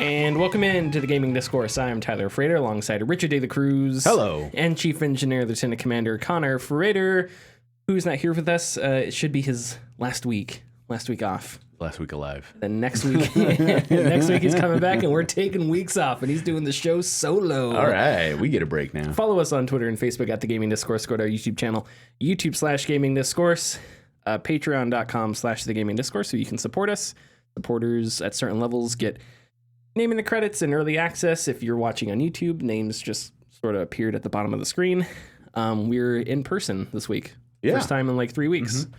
And welcome in to the Gaming Discourse. I'm Tyler Frater alongside Richard De La Cruz. Hello. And Chief Engineer Lieutenant Commander Connor Frater, who's not here with us. It should be his last week off. Last week alive. Then next week, next week he's coming back and we're taking weeks off and he's doing the show solo. All right, we get a break now. Follow us on Twitter and Facebook at The Gaming Discourse. Go to our YouTube channel, YouTube/Gaming Discourse, Patreon.com/The Gaming Discourse, so you can support us. Supporters at certain levels get name in the credits and early access. If you're watching on YouTube, names just sort of appeared at the bottom of the screen. We're in person this week. Yeah. First time in like 3 weeks. Mm-hmm.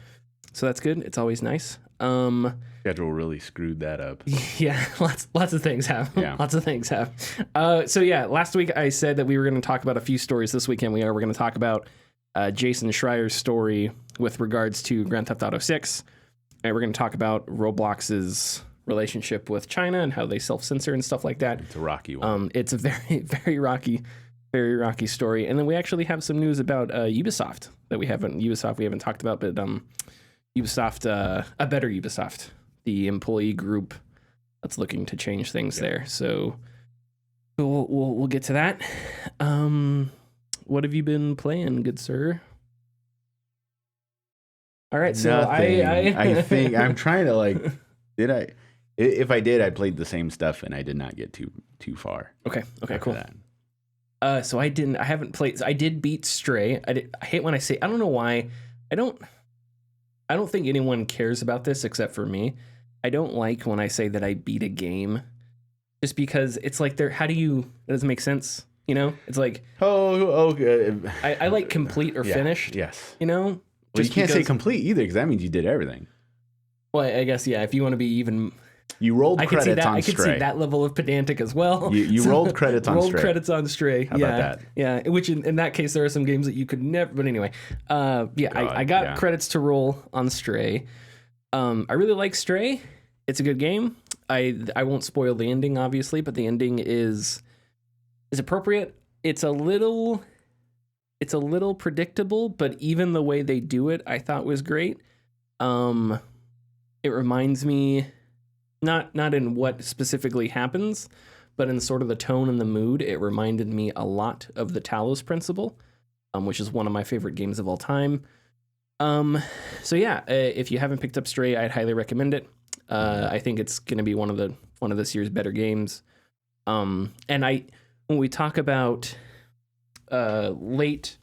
So that's good. It's always nice. Schedule really screwed that up. Yeah, lots of things have. Yeah. Lots of things have. So yeah, last week I said that we were going to talk about a few stories. This weekend we're going to talk about Jason Schreier's story with regards to Grand Theft Auto 6. And we're going to talk about Roblox's relationship with China and how they self-censor and stuff like that. It's a rocky one. It's a very rocky story. And then we actually have some news about Ubisoft that we haven't talked about, but Ubisoft, a better Ubisoft, the employee group that's looking to change things there. So we'll get to that. What have you been playing, good sir? All right, so I think I'm trying to if I did, I played the same stuff and I did not get too far. Okay, cool. That. So I haven't played. I did beat Stray. I hate when I say. I don't know why. I don't think anyone cares about this except for me. I don't like when I say that I beat a game, just because it's like how do you? It doesn't make sense. You know, it's like okay. I like complete or finished. Yes. You know. Well, you can't say complete either because that means you did everything. Well, I guess yeah. If you want to be even. You rolled credits on Stray. I could see that level of pedantic as well. You rolled credits on Stray. Rolled credits on Stray. How about that? Yeah, which in that case, there are some games that you could never... But anyway, I got credits to roll on Stray. I really like Stray. It's a good game. I won't spoil the ending, obviously, but the ending is appropriate. It's a little predictable, but even the way they do it, I thought was great. It reminds me... Not in what specifically happens, but in sort of the tone and the mood, it reminded me a lot of the Talos Principle, which is one of my favorite games of all time. So yeah, if you haven't picked up Stray, I'd highly recommend it. I think it's going to be one of this year's better games. And when we talk about late,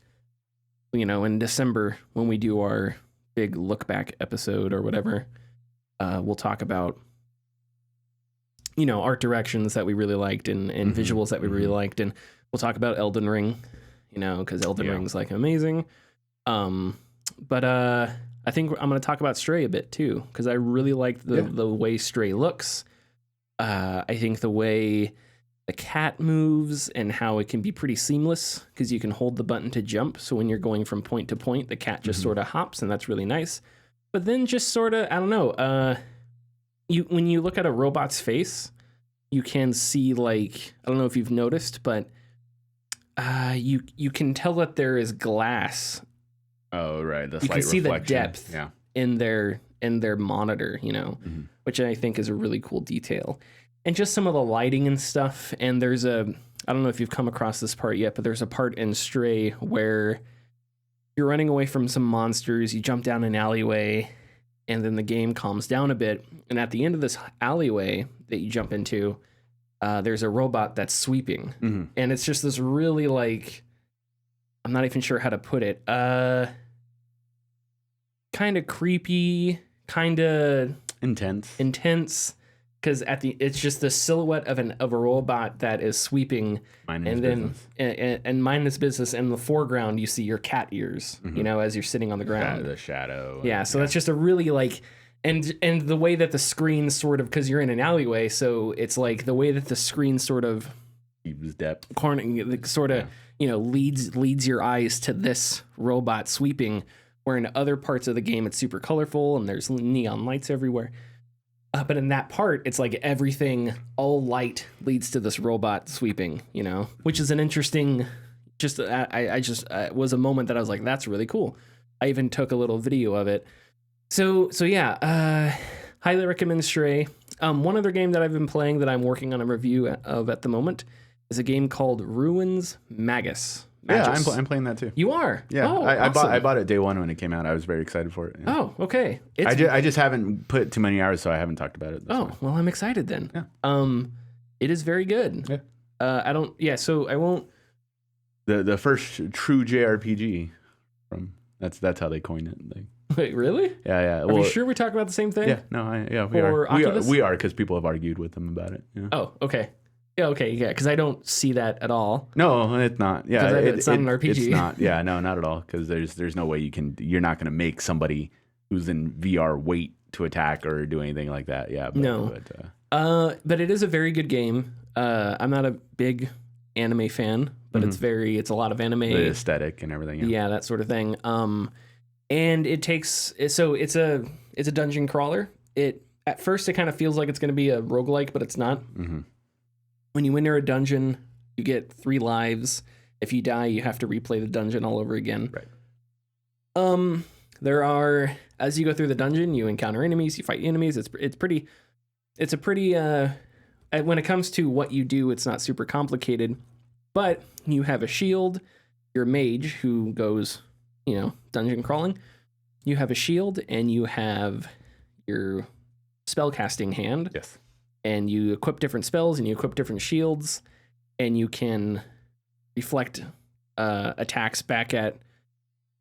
in December when we do our big look back episode or whatever, we'll talk about. Art directions that we really liked and visuals that we really liked. And we'll talk about Elden Ring, because Elden Ring's like amazing. But I think I'm going to talk about Stray a bit too, because I really liked the way Stray looks. I think the way the cat moves and how it can be pretty seamless because you can hold the button to jump. So when you're going from point to point, the cat just sort of hops, and that's really nice. But then just sort of, I don't know, when you look at a robot's face, you can see I don't know if you've noticed, but you can tell that there is glass. Oh right, you can see the depth in their monitor, which I think is a really cool detail, and just some of the lighting and stuff. And I don't know if you've come across this part yet, but there's a part in Stray where you're running away from some monsters. You jump down an alleyway. And then the game calms down a bit. And at the end of this alleyway that you jump into, there's a robot that's sweeping. Mm-hmm. And it's just this really I'm not even sure how to put it. Kind of creepy, kind of intense. Because it's just the silhouette of a robot that is sweeping, and mindless business. In the foreground, you see your cat ears, as you're sitting on the ground. The shadow. Yeah, so that's just a really and the way that the screen sort of, because you're in an alleyway, so it's like the way that the screen sort of keeps depth, leads your eyes to this robot sweeping. Where in other parts of the game, it's super colorful and there's neon lights everywhere. But in that part, it's like everything, all light leads to this robot sweeping, which is an interesting, it was a moment that I was like, that's really cool. I even took a little video of it. So yeah, highly recommend Stray. One other game that I've been playing that I'm working on a review of at the moment is a game called Ruins Magus. Yeah, I'm playing that too. You are? Yeah, Oh, I awesome. bought it day one when it came out. I was very excited for it. Yeah. Oh, okay. I just haven't put too many hours, so I haven't talked about it. Well, I'm excited then. Yeah. It is very good. Yeah. So I won't. The first true JRPG from that's how they coined it. Wait, really? Yeah. Are we sure we're talking about the same thing? Yeah. No. We are. We are because people have argued with them about it. Yeah. Oh, okay. Yeah, okay, yeah, because I don't see that at all. No, it's not. Yeah, it's not an RPG. It's not. Yeah, no, not at all. Because there's no way you're not going to make somebody who's in VR wait to attack or do anything like that. Yeah. But it is a very good game. I'm not a big anime fan, but it's a lot of anime. The aesthetic and everything. Yeah, that sort of thing. And it's a dungeon crawler. At first it kind of feels like it's going to be a roguelike, but it's not. Mm-hmm. When you enter a dungeon, you get 3 lives. If you die, you have to replay the dungeon all over again. Right. There are, as you go through the dungeon, you encounter enemies, you fight enemies. It's a pretty when it comes to what you do, it's not super complicated, but you have a shield, your mage who goes, dungeon crawling. You have a shield and you have your spellcasting hand. Yes. And you equip different spells and you equip different shields, and you can reflect attacks back at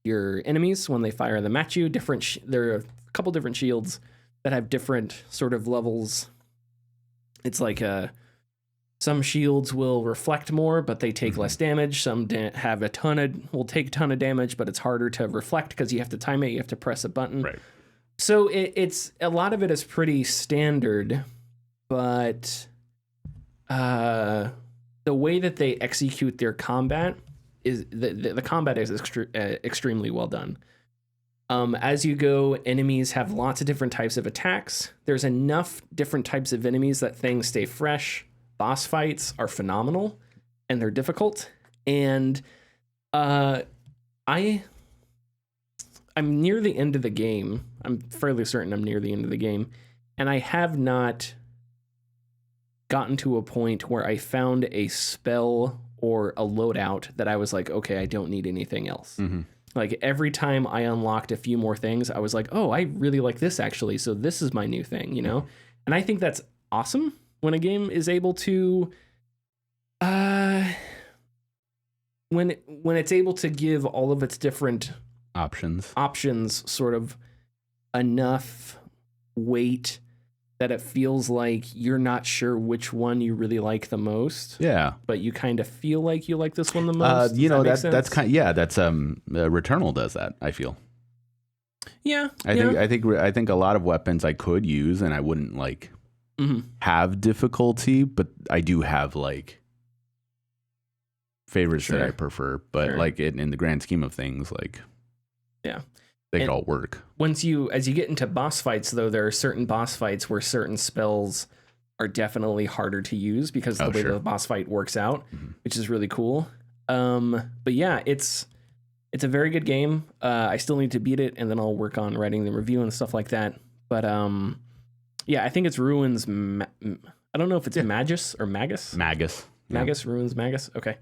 your enemies when they fire them at you. There are a couple different shields that have different sort of levels. It's like some shields will reflect more, but they take less damage. Some have will take a ton of damage, but it's harder to reflect because you have to time it. You have to press a button. Right. So it's a lot of it is pretty standard. But the way that they execute their combat is the combat is extremely well done. As you go, enemies have lots of different types of attacks. There's enough different types of enemies that things stay fresh. Boss fights are phenomenal, and they're difficult. And I'm near the end of the game. I'm fairly certain I'm near the end of the game, and I have not gotten to a point where I found a spell or a loadout that I was like, okay, I don't need anything else. Mm-hmm. Like every time I unlocked a few more things, I was like, oh, I really like this actually. So this is my new thing, And I think that's awesome when a game is able to, when it's able to give all of its different options sort of enough weight that it feels like you're not sure which one you really like the most. Yeah. But you kind of feel like you like this one the most. That's kind of, that's Returnal does that, I feel. Yeah. I think a lot of weapons I could use and I wouldn't have difficulty, but I do have favorites that I prefer, but in the grand scheme of things, they could all work. As you get into boss fights, though, there are certain boss fights where certain spells are definitely harder to use because of the way the boss fight works out, which is really cool. But yeah, it's a very good game. I still need to beat it, and then I'll work on writing the review and stuff like that. But yeah, I think it's Ruins. I don't know if it's Magus or Magus. Magus. Magus, Ruins Magus. Okay.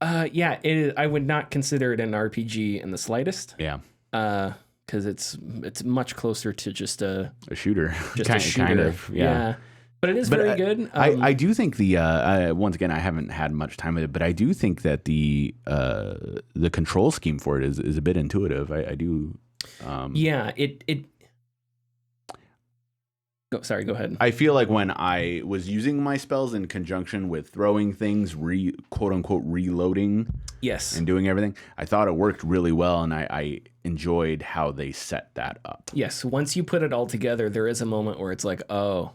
Yeah, it is, I would not consider it an RPG in the slightest. Yeah. Because it's much closer to just a shooter. Kind of. Yeah. But it is very good. I do think once again, I haven't had much time with it, but I do think that the control scheme for it is a bit intuitive. I do. Yeah. Sorry, go ahead. I feel like when I was using my spells in conjunction with throwing things, quote unquote reloading, yes, and doing everything, I thought it worked really well, and I enjoyed how they set that up. Yes, once you put it all together, there is a moment where it's like, oh,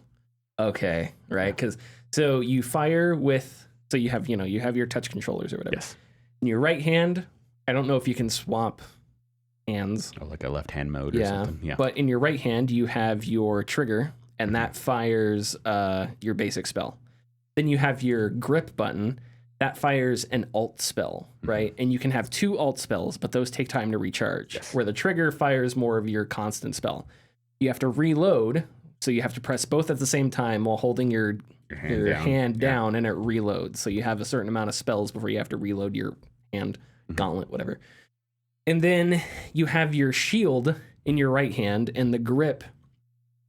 okay, right? Because so you fire with, so you have your touch controllers or whatever. Yes. In your right hand, I don't know if you can swap hands. Oh, like a left hand mode or something. Yeah. But in your right hand, you have your trigger, and that fires your basic spell. Then you have your grip button. That fires an alt spell, right? And you can have 2 alt spells, but those take time to recharge. Yes. Where the trigger fires more of your constant spell. You have to reload So you have to press both at the same time while holding your hand down, and it reloads. So you have a certain amount of spells before you have to reload your hand, gauntlet, whatever. And then you have your shield in your right hand, and the grip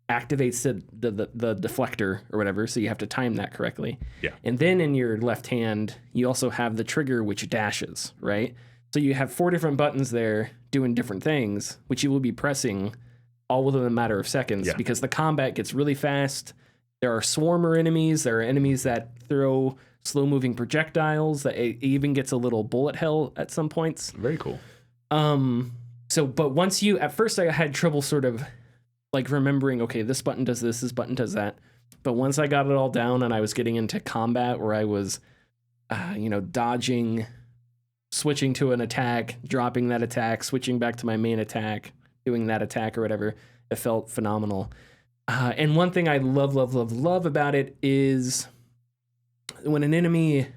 activates the deflector or whatever, so you have to time that correctly. Yeah. And then in your left hand, you also have the trigger, which dashes, right? So you have 4 different buttons there doing different things, which you will be pressing all within a matter of seconds, because the combat gets really fast. There are swarmer enemies. There are enemies that throw slow-moving projectiles. That it even gets a little bullet hell at some points. Very cool. But once at first I had trouble sort of like remembering, okay, this button does this button does that. But once I got it all down and I was getting into combat where I was, dodging, switching to an attack, dropping that attack, switching back to my main attack, doing that attack or whatever, it felt phenomenal. And one thing I love about it is when an enemy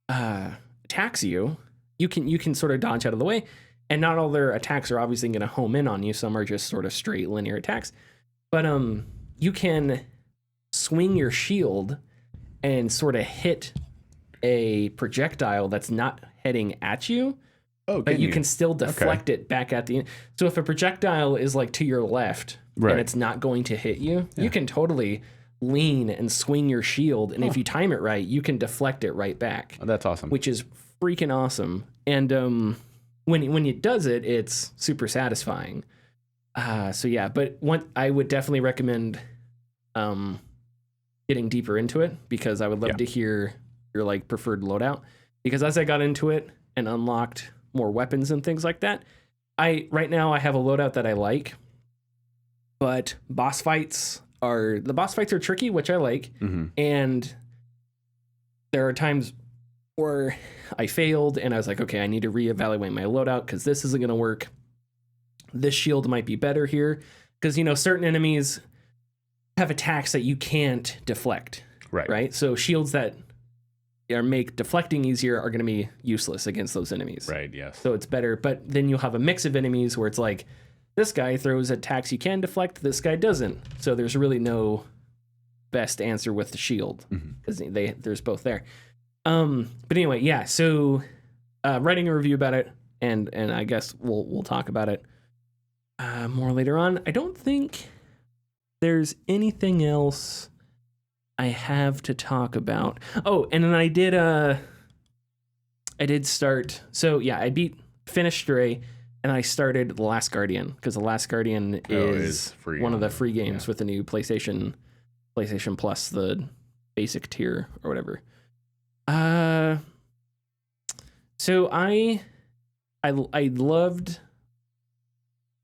attacks you, you can sort of dodge out of the way. And not all their attacks are obviously going to home in on you. Some are just sort of straight linear attacks. But you can swing your shield and sort of hit a projectile that's not heading at you. Oh, but you can still deflect it back at the end. So if a projectile is like to your left and it's not going to hit you, you can totally lean and swing your shield. And if you time it right, you can deflect it right back. Oh, that's awesome. Which is freaking awesome. And when it does it, it's super satisfying. But I would definitely recommend getting deeper into it, because I would love to hear your like preferred loadout. Because as I got into it and unlocked more weapons and things like that, right now I have a loadout that I like, but the boss fights are tricky, which I like, and there are times where I failed and I was like, okay, I need to reevaluate my loadout because this isn't going to work. This shield might be better here because, certain enemies have attacks that you can't deflect. Right. So shields that make deflecting easier are going to be useless against those enemies. Right. Yes. So it's better. But then you'll have a mix of enemies where it's like, this guy throws attacks you can deflect, this guy doesn't. So there's really no best answer with the shield because there's both there. But anyway, so writing a review about it, and I guess we'll talk about it more later on. I don't think there's anything else I have to talk about. Oh, and then I did start. So yeah, finished Stray, and I started The Last Guardian, because The Last Guardian is free, one of the free games with the new PlayStation Plus, the basic tier or whatever. So I loved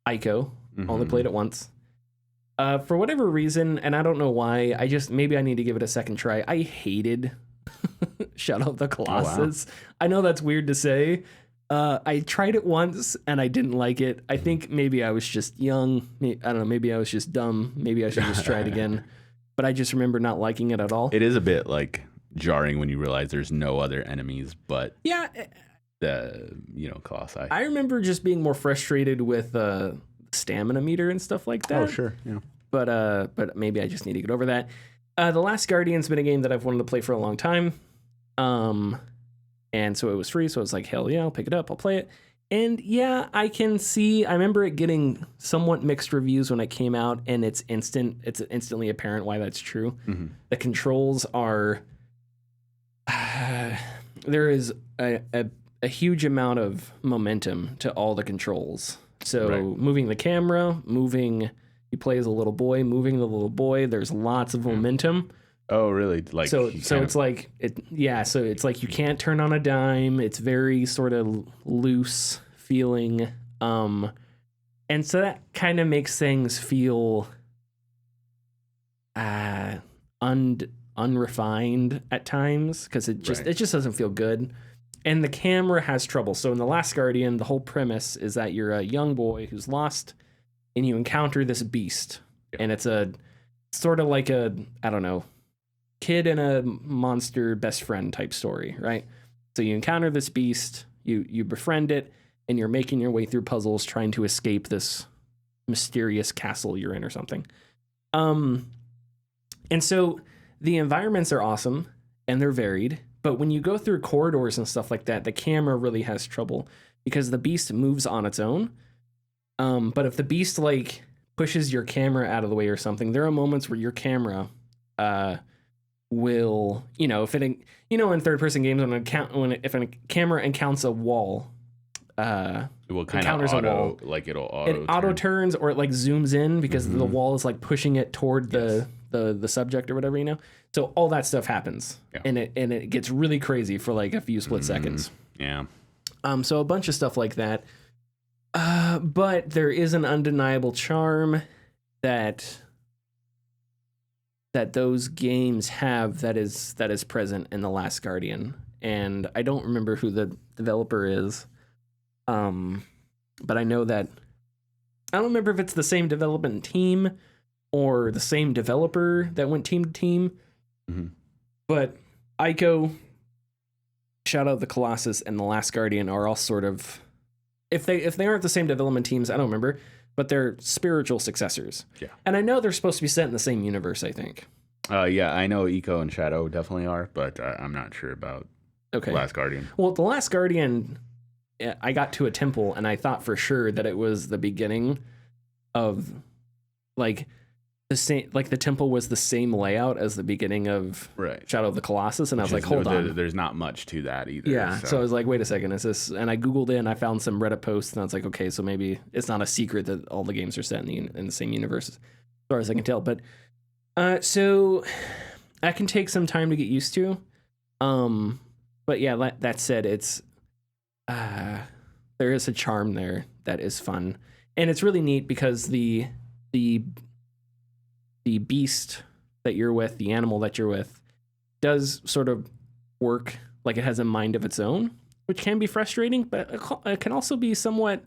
Ico. Only played it once. For whatever reason, and I don't know why, maybe I need to give it a second try. I hated Shadow of the Colossus. Oh, wow. I know that's weird to say. I tried it once and I didn't like it. I think maybe I was just young. I don't know. Maybe I was just dumb. Maybe I should just try it again. But I just remember not liking it at all. It is a bit like jarring when you realize there's no other enemies but the Colossi. I remember just being more frustrated with stamina meter and stuff like that. Oh, sure. Yeah. But maybe I just need to get over that. The Last Guardian's been a game that I've wanted to play for a long time. And so it was free, so I was like, hell yeah, I'll pick it up, I'll play it. And yeah, I remember it getting somewhat mixed reviews when it came out, and it's instantly apparent why that's true. The controls are there is a huge amount of momentum to all the controls. So moving the camera, you play as a little boy, moving the little boy, there's lots of momentum. Oh, really? Like so it's like so it's like you can't turn on a dime. It's very sort of loose feeling. And so that kind of makes things feel unrefined at times, because it just doesn't feel good. And the camera has trouble. So in The Last Guardian, the whole premise is that you're a young boy who's lost and you encounter this beast. And it's a sort of like a, I don't know, kid and a monster best friend type story, right? So you encounter this beast, you befriend it, and you're making your way through puzzles trying to escape this mysterious castle you're in or something. And so the environments are awesome and they're varied, but when you go through corridors and stuff like that, the camera really has trouble because the beast moves on its own. But if the beast like pushes your camera out of the way or something, there are moments where your camera will, if it, in third person games if a camera encounters a wall, it will kind of auto, like it'll auto turns or it like zooms in because the wall is like pushing it toward the subject or whatever, So all that stuff happens, and it gets really crazy for like a few split seconds. Yeah. So a bunch of stuff like that. But there is an undeniable charm that those games have that is present in The Last Guardian, and I don't remember who the developer is. But I know that I don't remember if it's the same development team or the same developer that went team to team. But Ico, Shadow of the Colossus, and The Last Guardian are all sort of, if they aren't the same development teams, I don't remember, but they're spiritual successors. Yeah. And I know they're supposed to be set in the same universe, I think. Yeah, I know Ico and Shadow definitely are, but I'm not sure about The Last Guardian. Well, The Last Guardian, I got to a temple and I thought for sure that it was the beginning of like the same, like the temple was the same layout as the beginning of Shadow of the Colossus, and I was like, hold on, there's not much to that either. Yeah, so I was like, wait a second, is this? And I googled it and I found some Reddit posts and I was like, okay, so maybe it's not a secret that all the games are set in the same universe, as far as I can tell. But so that can take some time to get used to. But yeah, that said, it's there is a charm there that is fun, and it's really neat because the beast that you're with, the animal that you're with, does sort of work like it has a mind of its own, which can be frustrating, but it can also be somewhat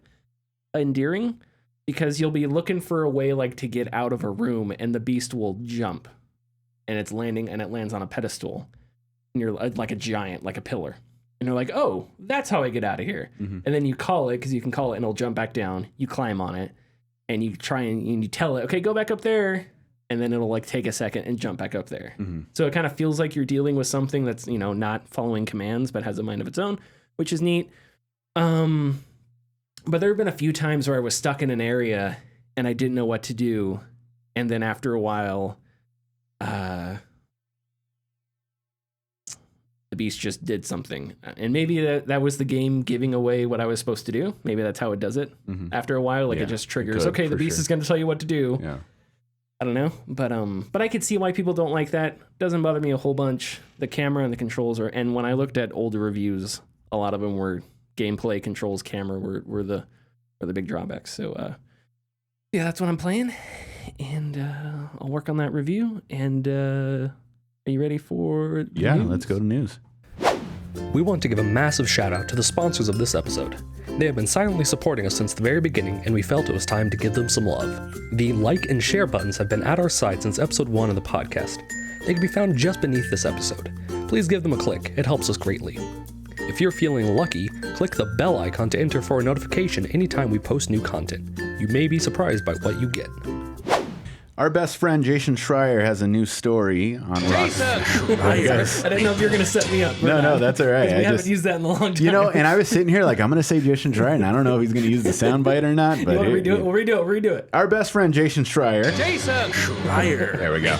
endearing because you'll be looking for a way like to get out of a room and the beast will jump and it lands on a pedestal and you're like a giant, like a pillar. And you're like, oh, that's how I get out of here. And then you call it because you can call it and it'll jump back down. You climb on it and you try and you tell it, okay, go back up there. And then it'll like take a second and jump back up there. So it kind of feels like you're dealing with something that's, not following commands, but has a mind of its own, which is neat. But there have been a few times where I was stuck in an area and I didn't know what to do. And then after a while, the beast just did something. And maybe that was the game giving away what I was supposed to do. Maybe that's how it does it. After a while, like it just triggers, okay, the beast is going to tell you what to do. Yeah. I don't know, but I could see why people don't like that. Doesn't bother me a whole bunch. The camera and the controls are, and when I looked at older reviews, a lot of them were gameplay, controls, camera were the big drawbacks. So yeah, that's what I'm playing, and I'll work on that review. And are you ready for the news? Let's go to news. We want to give a massive shout out to the sponsors of this episode. They have been silently supporting us since the very beginning, and we felt it was time to give them some love. The like and share buttons have been at our side since episode 1 of the podcast. They can be found just beneath this episode. Please give them a click, it helps us greatly. If you're feeling lucky, click the bell icon to enter for a notification anytime we post new content. You may be surprised by what you get. Our best friend Jason Schreier has a new story on Rockstar. I didn't know if you were going to set me up. No, that's all right. We haven't used that in a long time. And I was sitting here like, I'm going to say Jason Schreier, and I don't know if he's going to use the soundbite or not. But We'll redo it. Our best friend Jason Schreier. Jason Schreier. There we go.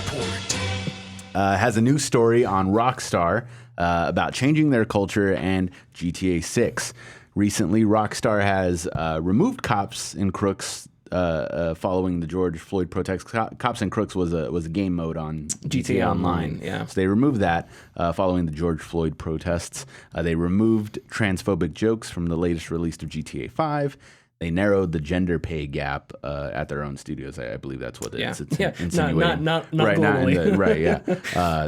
Has a new story on Rockstar about changing their culture and GTA 6. Recently, Rockstar has removed cops and crooks following the George Floyd protests. Cops and Crooks was a game mode on GTA Online. Yeah. So they removed that following the George Floyd protests. They removed transphobic jokes from the latest release of GTA 5. They narrowed the gender pay gap at their own studios. I believe that's what it's insinuating. Not globally. Right, yeah.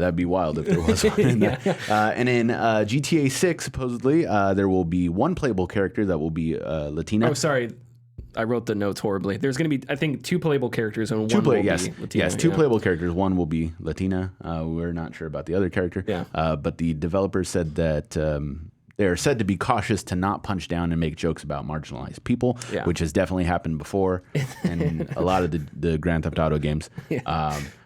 That'd be wild if there was one in that. And in GTA 6, supposedly, there will be one playable character that will be Latina. Oh, sorry. I wrote the notes horribly. There's going to be, I think, 2 playable characters and one will be Latina. Yes, 2 playable characters. One will be Latina. We're not sure about the other character. Yeah. But the developer said that They are said to be cautious to not punch down and make jokes about marginalized people, which has definitely happened before in a lot of the Grand Theft Auto games.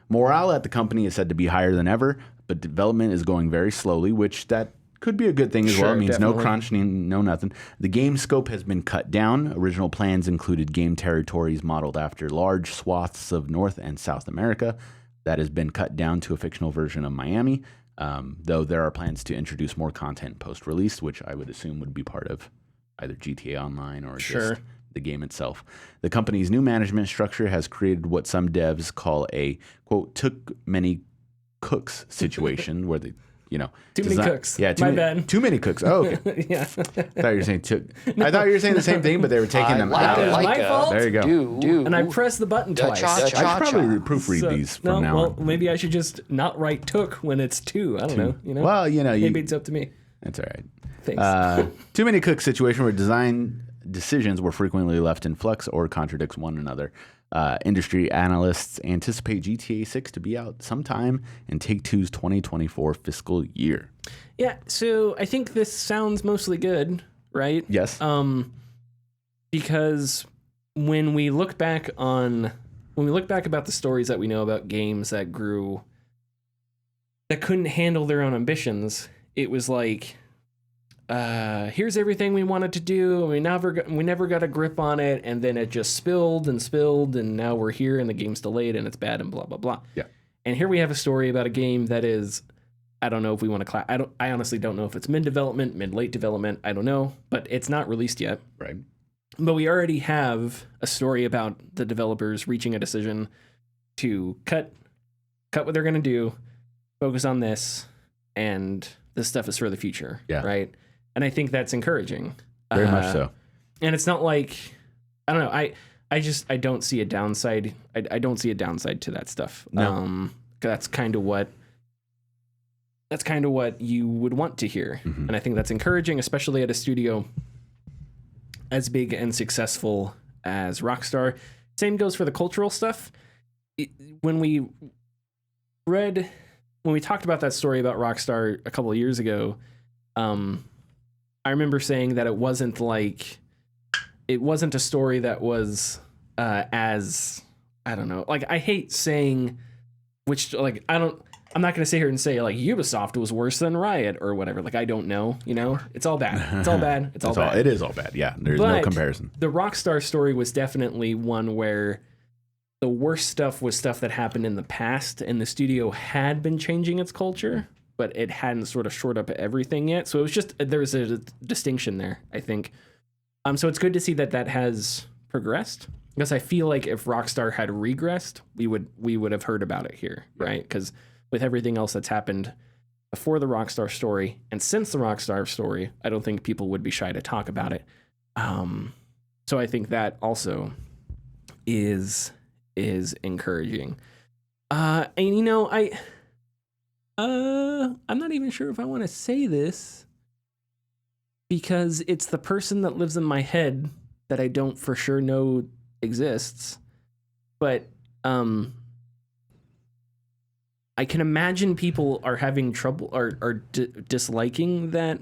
Morale at the company is said to be higher than ever, but development is going very slowly, which that could be a good thing as well. It means no crunch, no nothing. The game scope has been cut down. Original plans included game territories modeled after large swaths of North and South America. That has been cut down to a fictional version of Miami, though there are plans to introduce more content post-release, which I would assume would be part of either GTA Online or just the game itself. The company's new management structure has created what some devs call a, quote, took many cooks situation, where they... Too many cooks. Yeah, My bad. Too many cooks. Oh, okay. Yeah. I thought you were saying took. I thought you were saying the same thing, but they were taking them out. My fault. There you go. And I pressed the button twice. I should probably proofread these from now on. Maybe I should just not write took when it's two. I don't know. Well, maybe it's up to me. That's all right. Thanks. Too many cooks situation where design decisions were frequently left in flux or contradicts one another. Industry analysts anticipate GTA 6 to be out sometime in Take-Two's 2024 fiscal year. Yeah, so I think this sounds mostly good, right? Yes. Because when we look back about the stories that we know about games that couldn't handle their own ambitions, it was like, here's everything we wanted to do, and we never got a grip on it, and then it just spilled, and now we're here, and the game's delayed, and it's bad, and blah blah blah. Yeah. And here we have a story about a game that is, I don't know if we want to I honestly don't know if it's mid-development, mid-late development. I don't know, but it's not released yet. Right. But we already have a story about the developers reaching a decision to cut what they're going to do, focus on this, and this stuff is for the future. Yeah. Right. And I think that's encouraging. Very much so. And it's not like, I don't know. I don't see a downside. I don't see a downside to that stuff. No. That's kind of what you would want to hear. Mm-hmm. And I think that's encouraging, especially at a studio as big and successful as Rockstar. Same goes for the cultural stuff. When we talked about that story about Rockstar a couple of years ago, I remember saying that it wasn't a story that was as, I don't know, like, I hate saying I'm not going to sit here and say like Ubisoft was worse than Riot or whatever. Like, I don't know, it's all bad. It's all bad. It's all bad. It is all bad. Yeah. There's no comparison. The Rockstar story was definitely one where the worst stuff was stuff that happened in the past, and the studio had been changing its culture, but it hadn't sort of shored up everything yet. So it was just, there's a distinction there, I think. So it's good to see that has progressed, because I feel like if Rockstar had regressed, we would have heard about it here, right? Because with everything else that's happened before the Rockstar story and since the Rockstar story, I don't think people would be shy to talk about it. So I think that also is encouraging. And I'm not even sure if I want to say this, because it's the person that lives in my head that I don't for sure know exists. But I can imagine people are having trouble or disliking that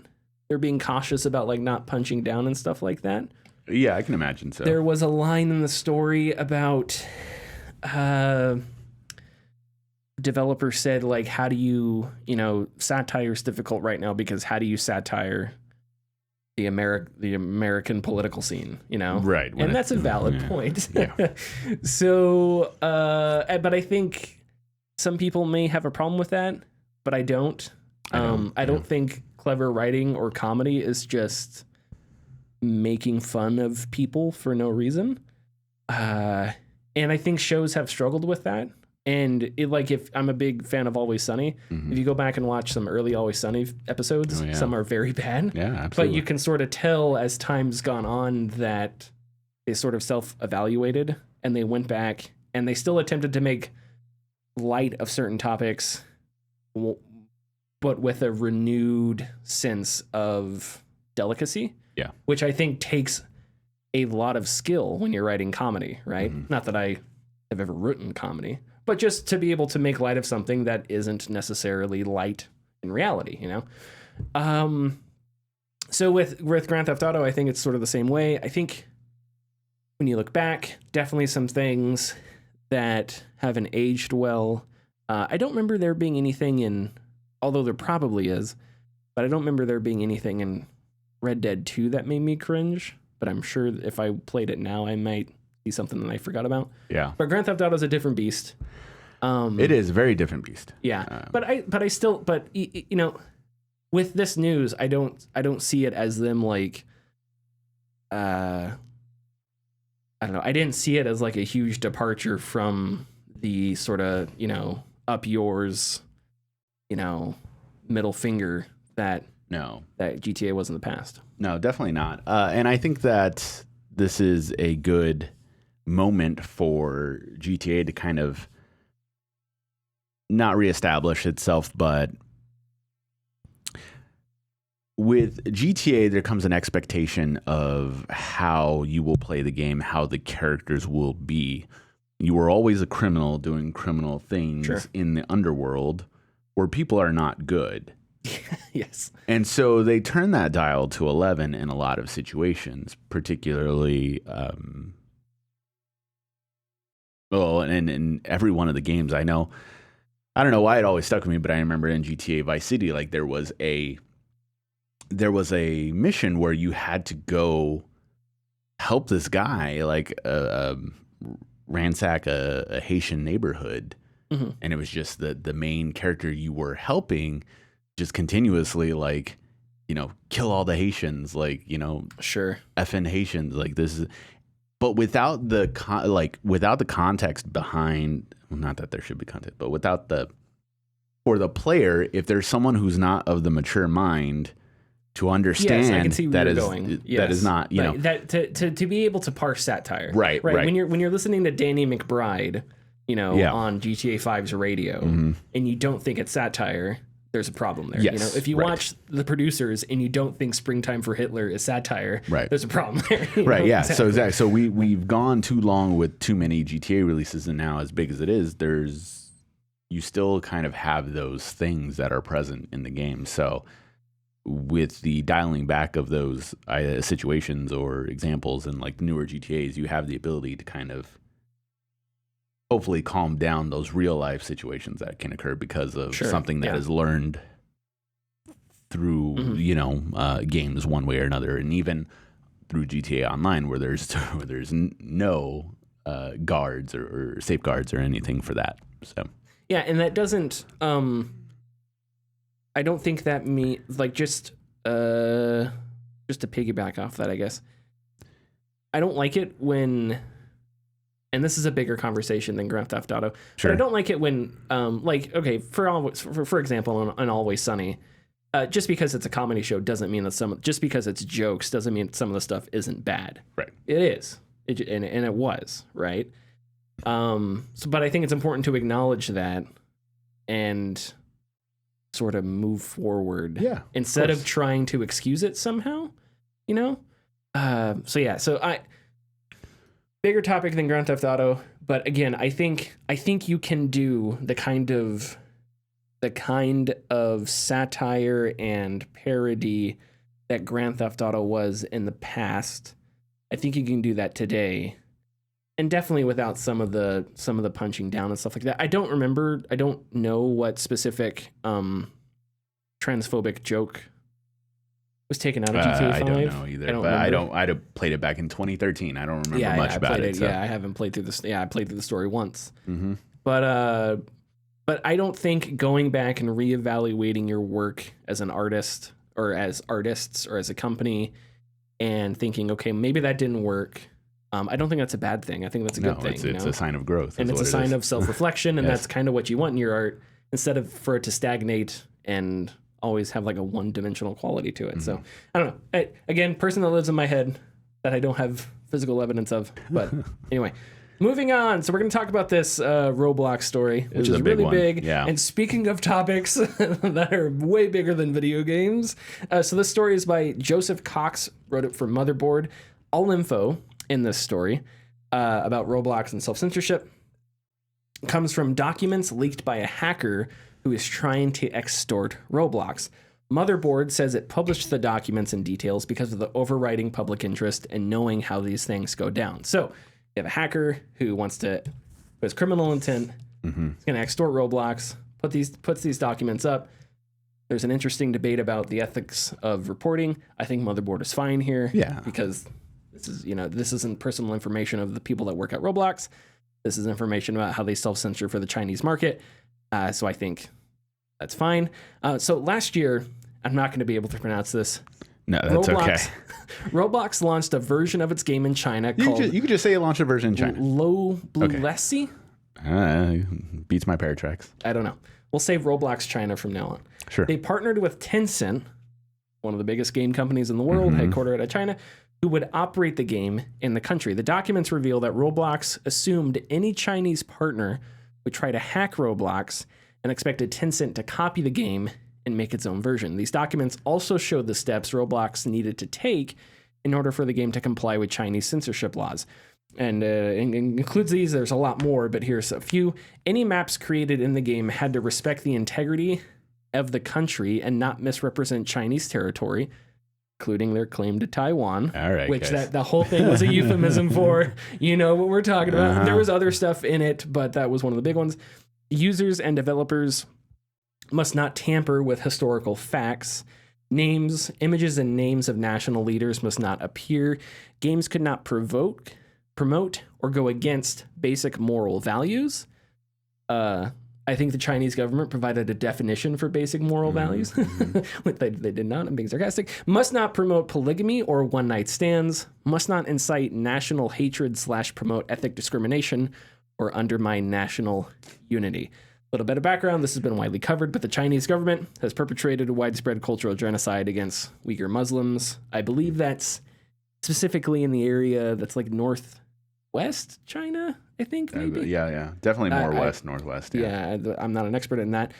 they're being cautious about like not punching down and stuff like that. Yeah, I can imagine so. There was a line in the story about developer said, like, how do you satire is difficult right now, because how do you satire the American political scene, Right. And that's a valid point. Yeah. So, but I think some people may have a problem with that, but I don't. I don't think clever writing or comedy is just making fun of people for no reason. And I think shows have struggled with that. And if I'm a big fan of Always Sunny, if you go back and watch some early Always Sunny episodes, some are very bad. Yeah, absolutely. But you can sort of tell as time's gone on that they sort of self-evaluated, and they went back and they still attempted to make light of certain topics, but with a renewed sense of delicacy. Yeah. Which I think takes a lot of skill when you're writing comedy, right? Not that I have ever written comedy, but just to be able to make light of something that isn't necessarily light in reality, So with Grand Theft Auto, I think it's sort of the same way. I think when you look back, definitely some things that haven't aged well. I don't remember there being anything in, although there probably is, but I don't remember there being anything in Red Dead 2 that made me cringe. But I'm sure if I played it now, I might see something that I forgot about. Yeah. But Grand Theft Auto is a different beast. It is a very different beast. Yeah. But I still, you know, with this news, I don't see it as them like, I don't know. I didn't see it as like a huge departure from the sort of, you know, up yours, you know, middle finger that GTA was in the past. No, definitely not. And I think that this is a good moment for GTA to kind of not reestablish itself, but with GTA, there comes an expectation of how you will play the game, how the characters will be. You were always a criminal doing criminal things in the underworld where people are not good. Yes. And so they turn that dial to 11 in a lot of situations, particularly, and in every one of the games I know. I don't know why it always stuck with me, but I remember in GTA Vice City, like there was a mission where you had to go help this guy, like ransack a Haitian neighborhood. Mm-hmm. And it was just the main character you were helping just continuously, like, you know, kill all the Haitians, like, you know, effing Haitians, like this is, but without the context behind, well, not that there should be context, but without for the player, if there's someone who's not of the mature mind to understand, yes, I can see where that you're going. Yes. That is not, you know, that to be able to parse satire, right. When you're listening to Danny McBride, you know, on GTA 5's radio, and you don't think it's satire, there's a problem there. Yes, you know, if you watch The Producers and you don't think Springtime for Hitler is satire, there's a problem there. Right. Know? Yeah. Exactly. So exactly. So we've gone too long with too many GTA releases, and now as big as it is, you still kind of have those things that are present in the game. So with the dialing back of those situations or examples in like newer GTAs, you have the ability to kind of hopefully calm down those real life situations that can occur because of something that is learned through, you know, games one way or another. And even through GTA Online where there's no guards or safeguards or anything for that. So, yeah. And that doesn't, I don't think that like just to piggyback off that, I guess, I don't like it when, and this is a bigger conversation than Grand Theft Auto, but I don't like it when, like, okay, for example, on Always Sunny, just because it's a comedy show doesn't mean that just because it's jokes doesn't mean some of the stuff isn't bad. Right. It is. And it was, right? But I think it's important to acknowledge that and sort of move forward. Yeah. Instead of trying to excuse it somehow, you know? Bigger topic than Grand Theft Auto, but again, I think you can do the kind of satire and parody that Grand Theft Auto was in the past. I think you can do that today, and definitely without some of the punching down and stuff like that. I don't know what specific transphobic joke was taken out of GTA 5. I don't know either. I'd have played it back in 2013. I don't remember much about it. So. Yeah, I haven't played through this. Yeah, I played through the story once. Mm-hmm. But I don't think going back and reevaluating your work as an artist or as artists or as a company and thinking, okay, maybe that didn't work. I don't think that's a bad thing. I think that's a good thing. It's a sign of growth. And it's a sign of self-reflection, and that's kind of what you want in your art, instead of for it to stagnate and always have like a one-dimensional quality to it. Mm-hmm. So I don't know. Again, person that lives in my head that I don't have physical evidence of. But anyway, moving on. So we're going to talk about this Roblox story, which is really big. Yeah. And speaking of topics that are way bigger than video games, so this story is by Joseph Cox, wrote it for Motherboard. All info in this story about Roblox and self-censorship comes from documents leaked by a hacker who is trying to extort Roblox. Motherboard says it published the documents and details because of the overriding public interest in knowing how these things go down. So you have a hacker who has criminal intent, is going to extort Roblox, puts these documents up. There's an interesting debate about the ethics of reporting. I think Motherboard is fine here. Yeah. Because this isn't personal information of the people that work at Roblox. This is information about how they self-censor for the Chinese market. So I think that's fine. So last year, I'm not going to be able to pronounce this. No, that's okay. Roblox launched a version of its game in China called... You could just say it launched a version in China. Low Blue Beats my parrot tracks. I don't know. We'll save Roblox China from now on. Sure. They partnered with Tencent, one of the biggest game companies in the world, headquartered out of China, who would operate the game in the country. The documents reveal that Roblox assumed any Chinese partner would try to hack Roblox and expected Tencent to copy the game and make its own version. These documents also showed the steps Roblox needed to take in order for the game to comply with Chinese censorship laws. And includes these. There's a lot more, but here's a few. Any maps created in the game had to respect the integrity of the country and not misrepresent Chinese territory, including their claim to Taiwan. All right, which guys. the whole thing was a euphemism for, you know what we're talking about. There was other stuff in it, but that was one of the big ones. Users and developers must not tamper with historical facts. Names, images, and names of national leaders must not appear. Games could not promote, or go against basic moral values. I think the Chinese government provided a definition for basic moral values. they did not. I'm being sarcastic. Must not promote polygamy or one-night stands. Must not incite national hatred / promote ethnic discrimination or undermine national unity. A little bit of background. This has been widely covered, but the Chinese government has perpetrated a widespread cultural genocide against Uyghur Muslims. I believe that's specifically in the area that's like northwest China, I think, maybe. Yeah. Definitely more west, northwest. Yeah, I'm not an expert in that.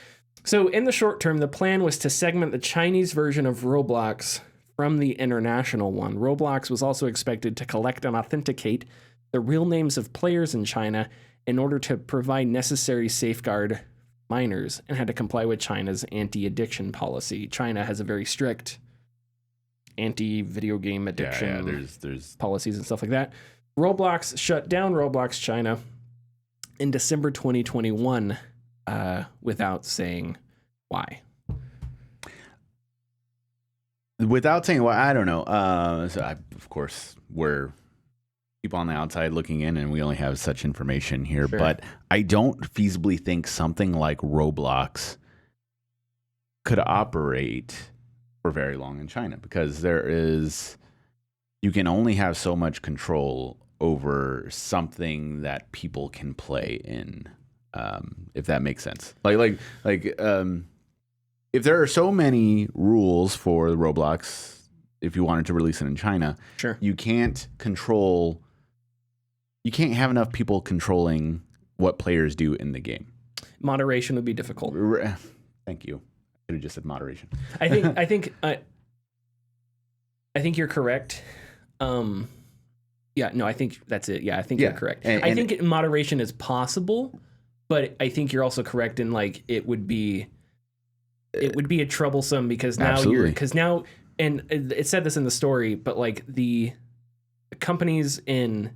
So in the short term, the plan was to segment the Chinese version of Roblox from the international one. Roblox was also expected to collect and authenticate the real names of players in China in order to provide necessary safeguard minors, and had to comply with China's anti-addiction policy. China has a very strict anti-video game addiction there's policies and stuff like that. Roblox shut down Roblox China in December 2021 without saying why. Without saying why, I don't know. Of course, we're people on the outside looking in, and we only have such information here. Sure. But I don't feasibly think something like Roblox could operate for very long in China, because you can only have so much control over something that people can play in, if that makes sense. Like if there are so many rules for Roblox, if you wanted to release it in China, sure, you can't have enough people controlling what players do in the game. Moderation would be difficult. Thank you. I could have just said moderation. I think you're correct. I think that's it. Yeah, I think you're correct. I think moderation is possible, but I think you're also correct in like it would be a troublesome, because now and it said this in the story, but like the companies in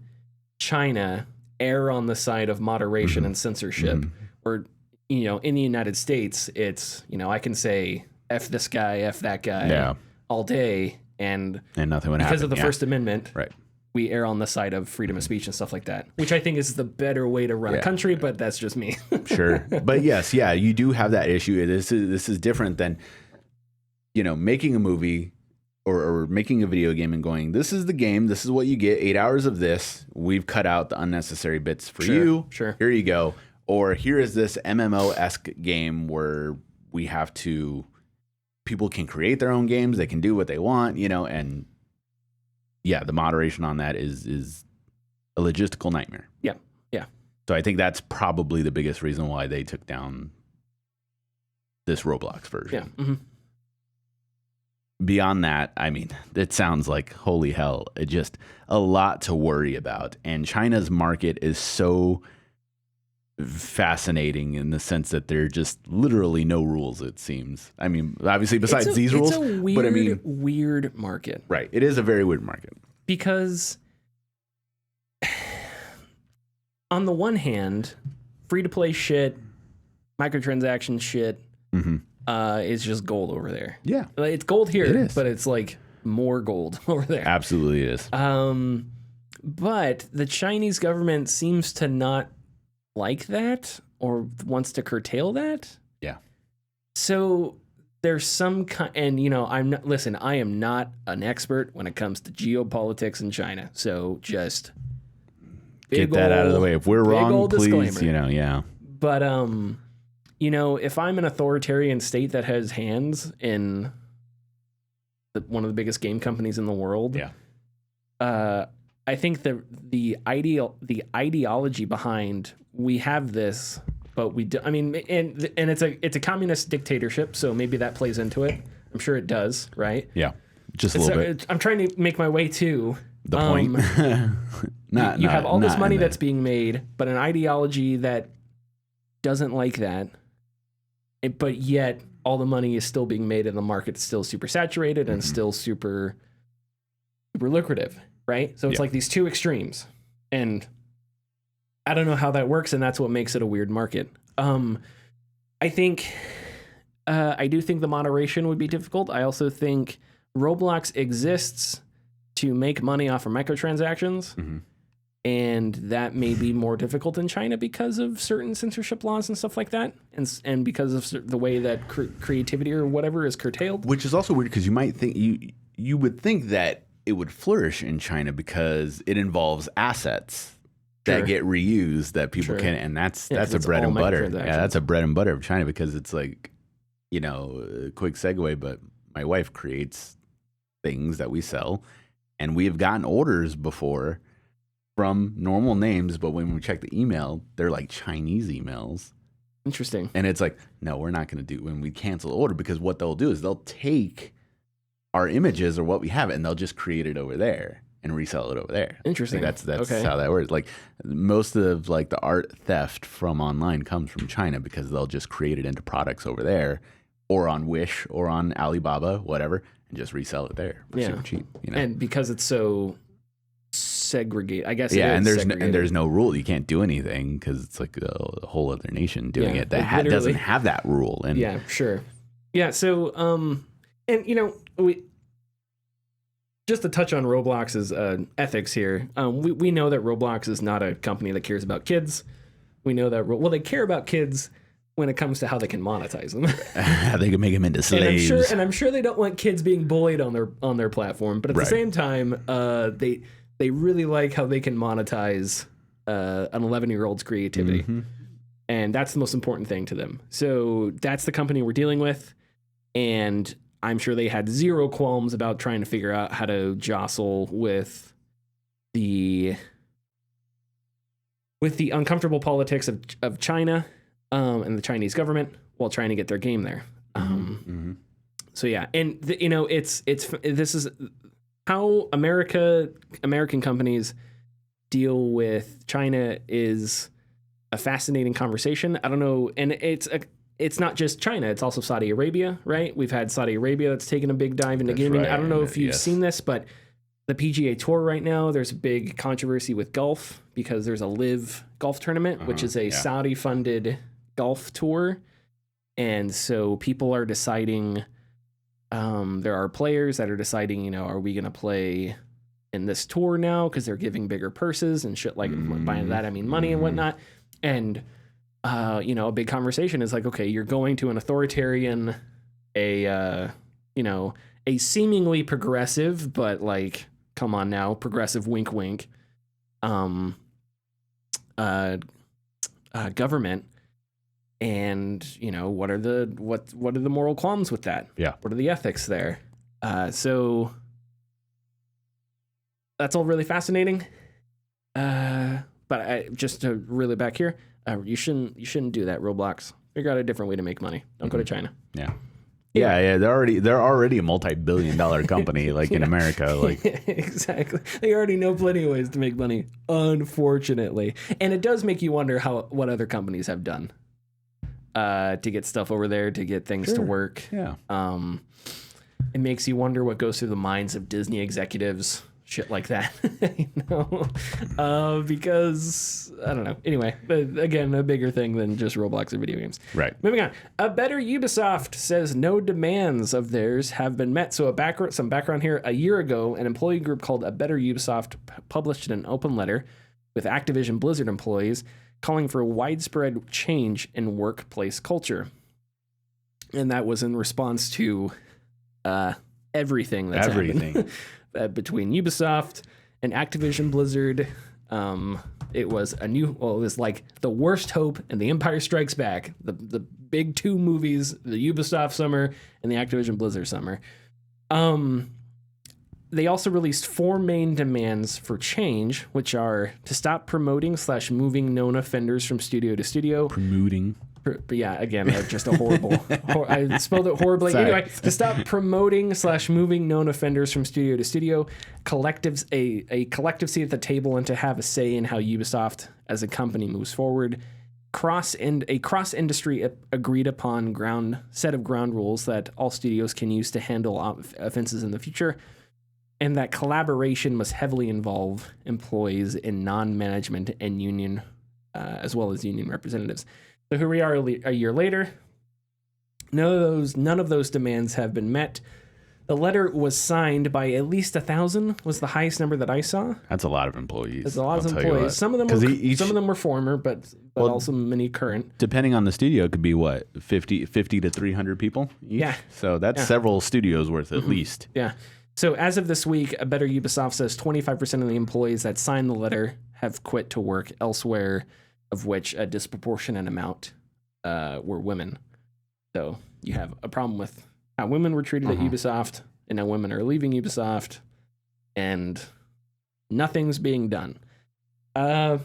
China err on the side of moderation and censorship, or in the United States, it's I can say F this guy, F that guy all day, and nothing would happen because of the First Amendment. Right. We err on the side of freedom of speech and stuff like that, which I think is the better way to run a country, but that's just me. Sure. But yes, you do have that issue. This is different than, making a movie or making a video game and going, this is the game, this is what you get, 8 hours of this. We've cut out the unnecessary bits for you. Sure. Here you go. Or here is this MMO-esque game where people can create their own games, they can do what they want, and the moderation on that is a logistical nightmare. Yeah. So I think that's probably the biggest reason why they took down this Roblox version. Yeah. Mm-hmm. Beyond that, I mean, it sounds like holy hell. It's just a lot to worry about. And China's market is so fascinating in the sense that there are just literally no rules, it seems. I mean, obviously besides these rules, it's a weird, but I mean, weird market. right. It is a very weird market. Because on the one hand, free-to-play shit, microtransaction shit is just gold over there. Yeah. Like, it's gold here, It is. but it's like more gold over there. Absolutely it is. But the Chinese government seems to not like that or wants to curtail that. Yeah. So there's some kind, and I am not an expert when it comes to geopolitics in China. So just Get that out of the way. If we're wrong, please, disclaimer. yeah. But if I'm an authoritarian state that has hands in one of the biggest game companies in the world, I think the ideology behind we have this, but we do. I mean, and it's a communist dictatorship, so maybe that plays into it. I'm sure it does, right? Yeah, just a little bit. I'm trying to make my way to The point. You have all this money that's being made, but an ideology that doesn't like that, but yet all the money is still being made and the market's still super saturated and still super lucrative, right? So it's like these two extremes, and I don't know how that works, and that's what makes it a weird market. I think I do think the moderation would be difficult. I also think Roblox exists to make money off of microtransactions, and that may be more difficult in China because of certain censorship laws and stuff like that, and because of the way that creativity or whatever is curtailed. Which is also weird because you might think you would think that it would flourish in China because it involves assets that get reused that people can, and that's a bread and butter. Yeah, that's a bread and butter of China because it's like, a quick segue, but my wife creates things that we sell, and we have gotten orders before from normal names, but when we check the email, they're like Chinese emails. Interesting. And it's like, no, we're not going to do when we cancel the order, because what they'll do is they'll take our images or what we have and they'll just create it over there and resell it over there. Interesting. Like that's okay. how that works. Like most of like the art theft from online comes from China because they'll just create it into products over there or on Wish or on Alibaba, whatever, and just resell it there for super cheap. And because it's so segregate, I guess. Yeah, and there's no rule. You can't do anything because it's like a whole other nation doing it that doesn't have that rule. And yeah, sure. Yeah. So, and we just to touch on Roblox's ethics here. We know that Roblox is not a company that cares about kids. We know that they care about kids when it comes to how they can monetize them. How they can make them into slaves. And I'm sure they don't want kids being bullied on their platform. But at the same time, they really like how they can monetize an 11-year-old's creativity. And that's the most important thing to them. So that's the company we're dealing with. And I'm sure they had zero qualms about trying to figure out how to jostle with the uncomfortable politics of China and the Chinese government while trying to get their game there. So yeah, and this is how American companies deal with China is a fascinating conversation. I don't know, and it's not just China; it's also Saudi Arabia, right? We've had Saudi Arabia that's taken a big dive into gaming. Right. I don't know if you've seen this, but the PGA Tour right now, there's a big controversy with golf because there's a LIV golf tournament, which is a Saudi-funded golf tour, and so people are deciding. There are players that are deciding, are we going to play in this tour now because they're giving bigger purses and shit like by that I mean money and whatnot. And a big conversation is like, okay, you're going to an authoritarian, a seemingly progressive, but like, come on now, progressive wink wink, government. And what are the moral qualms with that? Yeah, what are the ethics there? So that's all really fascinating. But just to really back here, you shouldn't do that. Roblox, figure out a different way to make money. Don't go to China. Yeah, Yeah, they're already a multi-billion-dollar company, like in America. Like exactly, they already know plenty of ways to make money, unfortunately. And it does make you wonder what other companies have done to get stuff over there, to get things to work. Yeah. It makes you wonder what goes through the minds of Disney executives, shit like that, because I don't know. Anyway, but again, a bigger thing than just Roblox or video games. Right. Moving on. A Better Ubisoft says no demands of theirs have been met. So some background here. A year ago, an employee group called A Better Ubisoft published an open letter with Activision Blizzard employees calling for widespread change in workplace culture. And that was in response to everything that's happened between Ubisoft and Activision Blizzard. It was it was like The Worst Hope and The Empire Strikes Back, the big two movies, the Ubisoft summer and the Activision Blizzard summer. They also released 4 main demands for change, which are to stop promoting/moving known offenders from studio to studio. Promoting. But yeah, again, just a horrible. I spelled it horribly. Sorry. Anyway, to stop promoting/moving known offenders from studio to studio, a collective seat at the table, and to have a say in how Ubisoft as a company moves forward. A cross-industry agreed upon set of ground rules that all studios can use to handle offenses in the future, and that collaboration must heavily involve employees in non-management and union, as well as union representatives. So here we are a year later. None of those demands have been met. The letter was signed by at least 1,000, was the highest number that I saw. That's a lot of employees. That's a lot of employees. Some of them were former, but also many current. Depending on the studio, it could be what, 50 to 300 people each? Yeah. So that's several studios worth at least. Yeah. So as of this week, A Better Ubisoft says 25% of the employees that signed the letter have quit to work elsewhere, of which a disproportionate amount were women. So you have a problem with how women were treated at Ubisoft, and now women are leaving Ubisoft, and nothing's being done. I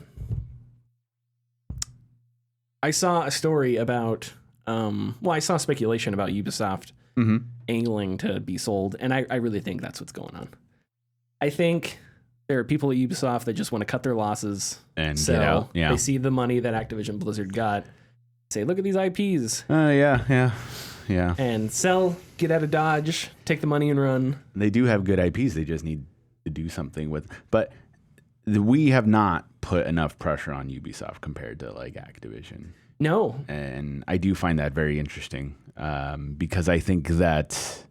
saw a story about, I saw speculation about Ubisoft angling to be sold, and I really think that's what's going on. I think there are people at Ubisoft that just want to cut their losses and sell. Get out. Yeah. They see the money that Activision Blizzard got, say, look at these IPs. Yeah. And sell, get out of Dodge, take the money and run. They do have good IPs. They just need to do something with. But we have not put enough pressure on Ubisoft compared to like Activision. No. And I do find that very interesting because I think that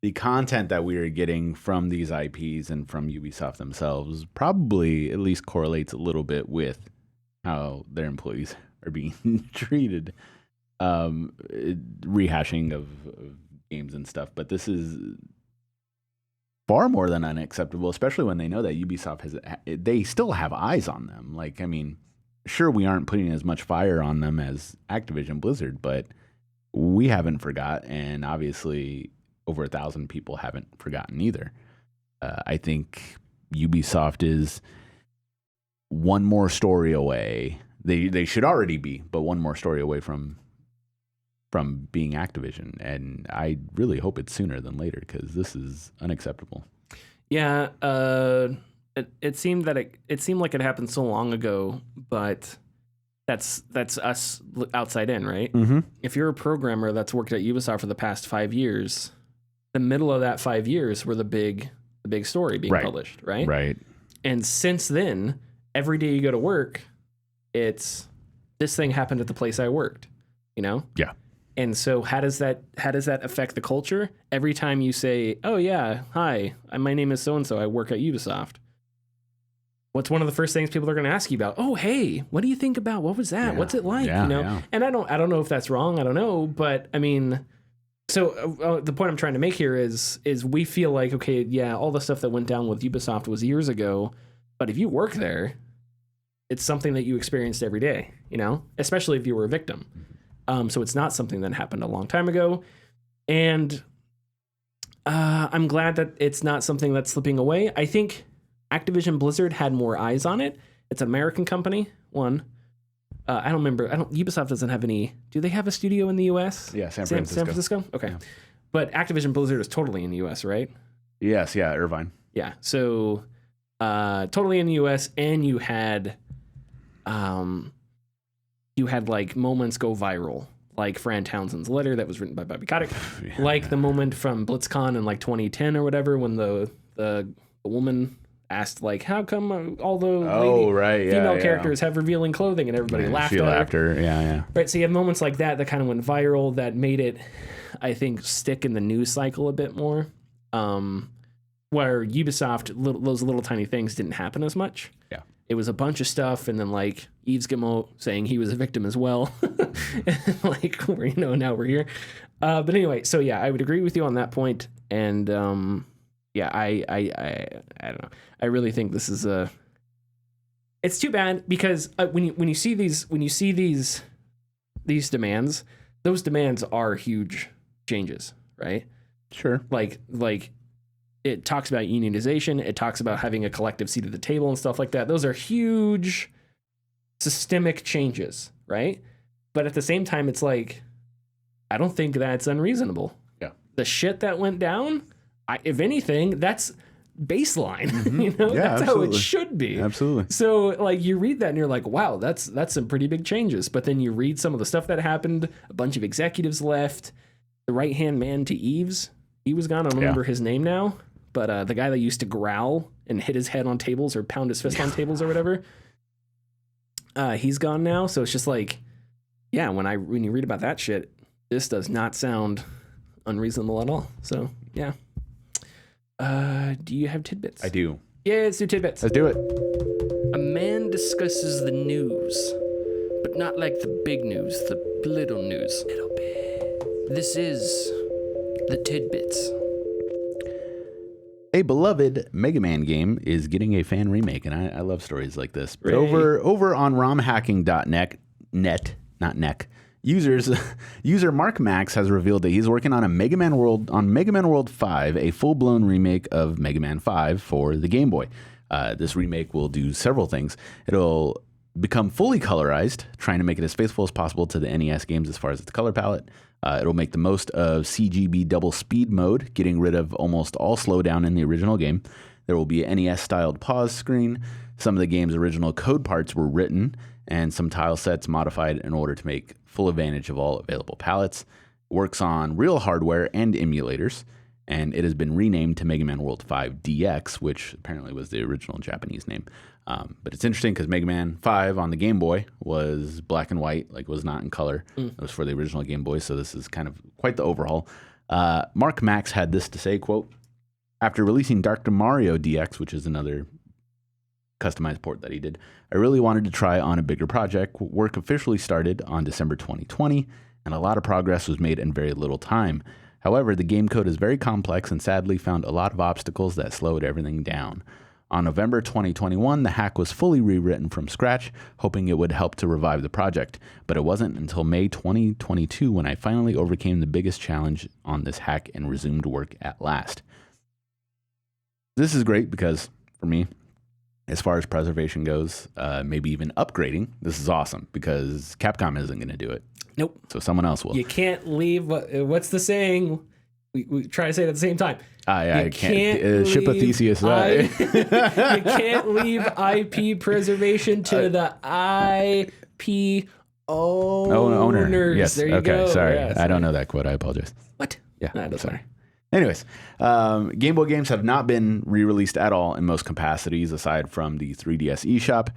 the content that we are getting from these IPs and from Ubisoft themselves probably at least correlates a little bit with how their employees are being treated. Rehashing of games and stuff, but this is far more than unacceptable, especially when they know that Ubisoft they still have eyes on them. Like, I mean, sure, we aren't putting as much fire on them as Activision Blizzard, but we haven't forgot, and obviously over 1,000 people haven't forgotten either. I think Ubisoft is one more story away. They should already be, but one more story away from being Activision, and I really hope it's sooner than later because this is unacceptable. Yeah, it seemed like it happened so long ago, but that's us outside in, right? Mm-hmm. If you're a programmer that's worked at Ubisoft for the past 5 years, the middle of that 5 years were the big story being published, right? Right. And since then, every day you go to work, it's this thing happened at the place I worked, you know? Yeah. And so how does that affect the culture? Every time you say, "Oh yeah, hi, my name is so and so, I work at Ubisoft." What's one of the first things people are going to ask you about? "Oh, hey, what do you think about what was that? What's it like?" Yeah, you know? Yeah. And I don't know if that's wrong. I don't know, but I mean, so the point I'm trying to make here is we feel like, okay, yeah, all the stuff that went down with Ubisoft was years ago, but if you work there, it's something that you experienced every day, you know, especially if you were a victim. So it's not something that happened a long time ago. And I'm glad that it's not something that's slipping away. I think Activision Blizzard had more eyes on it. It's an American company, one. I don't remember. Ubisoft doesn't have any. Do they have a studio in the U.S.? Yeah, San San Francisco. Francisco? Okay. Yeah. But Activision Blizzard is totally in the U.S., right? Yes, yeah, Irvine. Yeah. So totally in the U.S. and you had like moments go viral, like Fran Townsend's letter that was written by Bobby Kotick, like the moment from BlitzCon in like 2010 or whatever when the woman asked like, how come all the female characters have revealing clothing, and everybody laughed she at laughed her. Yeah. Right. So you have moments like that kind of went viral that made it, I think, stick in the news cycle a bit more. Where Ubisoft, those little tiny things didn't happen as much. Yeah. It was a bunch of stuff, and then like Yves Guillemot saying he was a victim as well. Like, now we're here. But anyway, so yeah, I would agree with you on that point. And yeah, I don't know. I really think this is it's too bad because when you see these demands, those demands are huge changes, right? Sure. Like it talks about unionization. It talks about having a collective seat at the table and stuff like that. Those are huge systemic changes, right? But at the same time, it's like, I don't think that's unreasonable. Yeah. The shit that went down, if anything, that's baseline. Mm-hmm. That's absolutely. how it should be. Absolutely. So like you read that and you're like, wow, that's some pretty big changes. But then you read some of the stuff that happened. A bunch of executives left. The right-hand man to Eves, he was gone. I don't remember his name now. But the guy that used to growl and hit his head on tables or pound his fist on tables or whatever, he's gone now. So it's just like, yeah, when you read about that shit, this does not sound unreasonable at all. So yeah. Do you have tidbits? I do. Yeah, let's do tidbits. Let's do it. A man discusses the news, but not like the big news, the little news. Little bit. This is the tidbits. A beloved Mega Man game is getting a fan remake, and I love stories like this. But Ray. over on romhacking.net, user Mark Max has revealed that he's working on Mega Man World 5, a full-blown remake of Mega Man 5 for the Game Boy. This remake will do several things. It'll become fully colorized, trying to make it as faithful as possible to the NES games as far as its color palette. It'll make the most of CGB double speed mode, getting rid of almost all slowdown in the original game. There will be an NES-styled pause screen. Some of the game's original code parts were written, and some tile sets modified in order to make full advantage of all available palettes. It works on real hardware and emulators, and it has been renamed to Mega Man World 5 DX, which apparently was the original Japanese name. But it's interesting because Mega Man 5 on the Game Boy was black and white, like was not in color. It was for the original Game Boy, so this is kind of quite the overhaul. Mark Max had this to say, quote, "After releasing Dr. Mario DX, which is another customized port that he did, I really wanted to try on a bigger project. Work officially started on December 2020, and a lot of progress was made in very little time. However, the game code is very complex and sadly found a lot of obstacles that slowed everything down. On November 2021, the hack was fully rewritten from scratch, hoping it would help to revive the project. But it wasn't until May 2022 when I finally overcame the biggest challenge on this hack and resumed work at last." This is great because, for me, as far as preservation goes, maybe even upgrading, this is awesome because Capcom isn't going to do it. Nope. So someone else will. You can't leave. What's the saying? We try to say it at the same time. I can't ship a Theseus. You can't leave IP preservation to the IP owners. Yes. There you okay. go. Sorry. Yeah, I don't know that quote. I apologize. What? Yeah. Nah, it doesn't sorry. matter. Anyways, Game Boy games have not been re-released at all in most capacities aside from the 3DS eShop.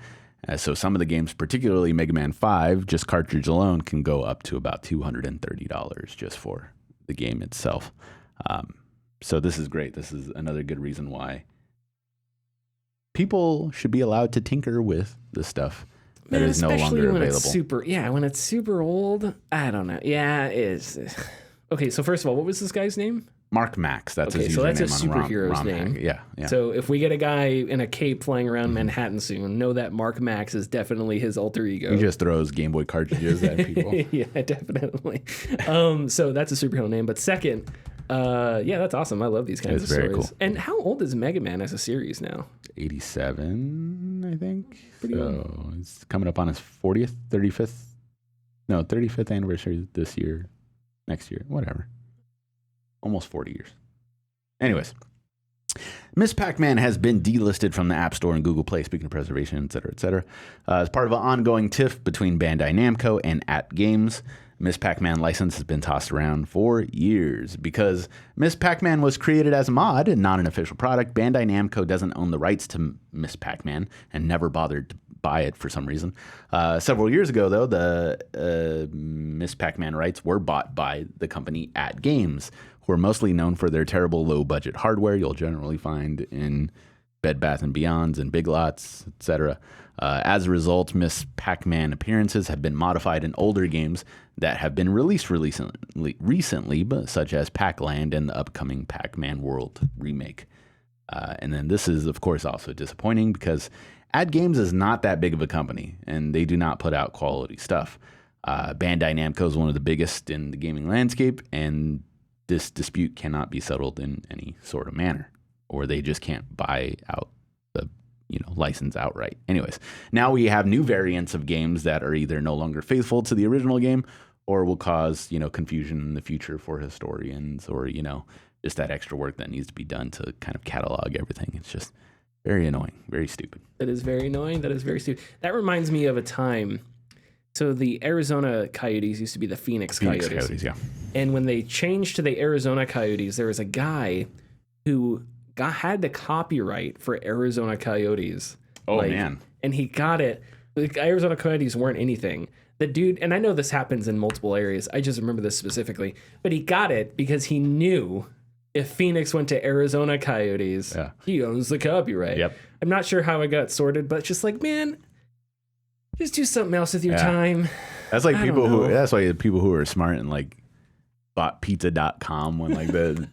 So some of the games, particularly Mega Man 5, just cartridge alone, can go up to about $230 just for the game itself. So this is great. This is another good reason why people should be allowed to tinker with the stuff that is no longer when available. When it's super old, I don't know. Yeah, it is. Okay, so first of all, what was this guy's name? Mark Max. That's his username. So that's his on superhero's name. Yeah. So if we get a guy in a cape flying around Manhattan soon, know that Mark Max is definitely his alter ego. He just throws Game Boy cartridges at people. Yeah, definitely. So that's a superhero name. But second, that's awesome. I love these kinds of stories. Very cool. And how old is Mega Man as a series now? 87, I think. So it's coming up on his 35th anniversary this year, next year, whatever. Almost 40 years. Anyways, Miss Pac-Man has been delisted from the App Store and Google Play, speaking of preservation, et cetera, as part of an ongoing tiff between Bandai Namco and At Games. Miss Pac-Man license has been tossed around for years. Because Miss Pac-Man was created as a mod and not an official product, Bandai Namco doesn't own the rights to Miss Pac-Man and never bothered to buy it for some reason. Several years ago, though, the Miss Pac-Man rights were bought by the company At Games, who are mostly known for their terrible low-budget hardware you'll generally find in Bed Bath & Beyonds and Big Lots, etc. As a result, Miss Pac-Man appearances have been modified in older games that have been released recently, such as Pac-Land and the upcoming Pac-Man World remake. And then this is, of course, also disappointing because Ad Games is not that big of a company, and they do not put out quality stuff. Bandai Namco is one of the biggest in the gaming landscape, and this dispute cannot be settled in any sort of manner, or they just can't buy out the license outright. Anyways, now we have new variants of games that are either no longer faithful to the original game or will cause confusion in the future for historians, or just that extra work that needs to be done to kind of catalog everything. It's just very annoying, very stupid. That is very annoying. That is very stupid. That reminds me of a time. So the Arizona Coyotes used to be the Phoenix Coyotes. Yeah. And when they changed to the Arizona Coyotes, there was a guy who had the copyright for Arizona Coyotes. Oh, man. And he got it. The Arizona Coyotes weren't anything. The dude, and I know this happens in multiple areas. I just remember this specifically. But he got it because he knew if Phoenix went to Arizona Coyotes, he owns the copyright. Yep. I'm not sure how it got sorted, but just like, man, just do something else with your time. That's like that's why people who are smart and like bought pizza.com when like the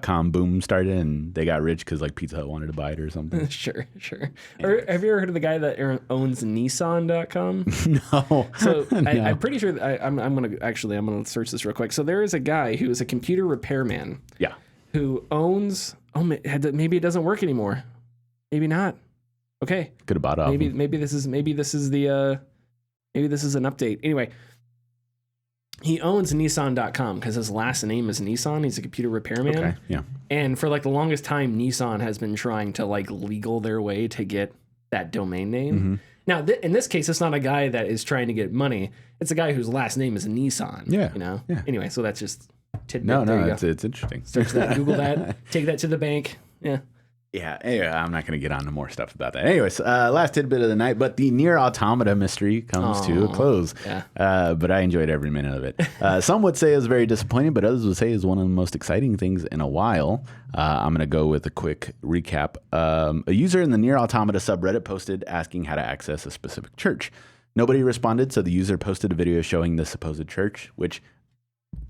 .com boom started and they got rich because like Pizza Hut wanted to buy it or something. Sure. Or have you ever heard of the guy that owns Nissan.com? No. So I'm pretty sure I'm gonna search this real quick. So there is a guy who is a computer repairman. Yeah. Who owns? Maybe it doesn't work anymore. Maybe not. Okay. Could have bought off. Maybe this is an update. Anyway. He owns Nissan.com because his last name is Nissan. He's a computer repairman. Okay, yeah. And for like the longest time, Nissan has been trying to like legal their way to get that domain name. Mm-hmm. Now, in this case, it's not a guy that is trying to get money. It's a guy whose last name is Nissan. Yeah. Yeah. Anyway, so that's just tidbit. No, it's interesting. Search that, Google that, take that to the bank. Yeah. Yeah, anyway, I'm not going to get on to more stuff about that. Anyways, last tidbit of the night, but the Nier Automata mystery comes to a close. Yeah. But I enjoyed every minute of it. Some would say it was very disappointing, but others would say it's one of the most exciting things in a while. I'm going to go with a quick recap. A user in the Nier Automata subreddit posted asking how to access a specific church. Nobody responded, so the user posted a video showing the supposed church, which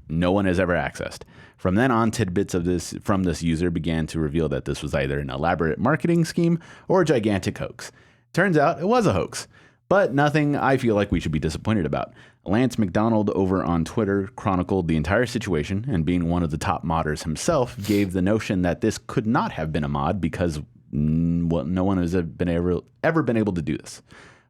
no one has ever accessed. From then on, tidbits of this from this user began to reveal that this was either an elaborate marketing scheme or a gigantic hoax. Turns out it was a hoax, but nothing I feel like we should be disappointed about. Lance McDonald over on Twitter chronicled the entire situation, and being one of the top modders himself, gave the notion that this could not have been a mod because no one has ever been able to do this.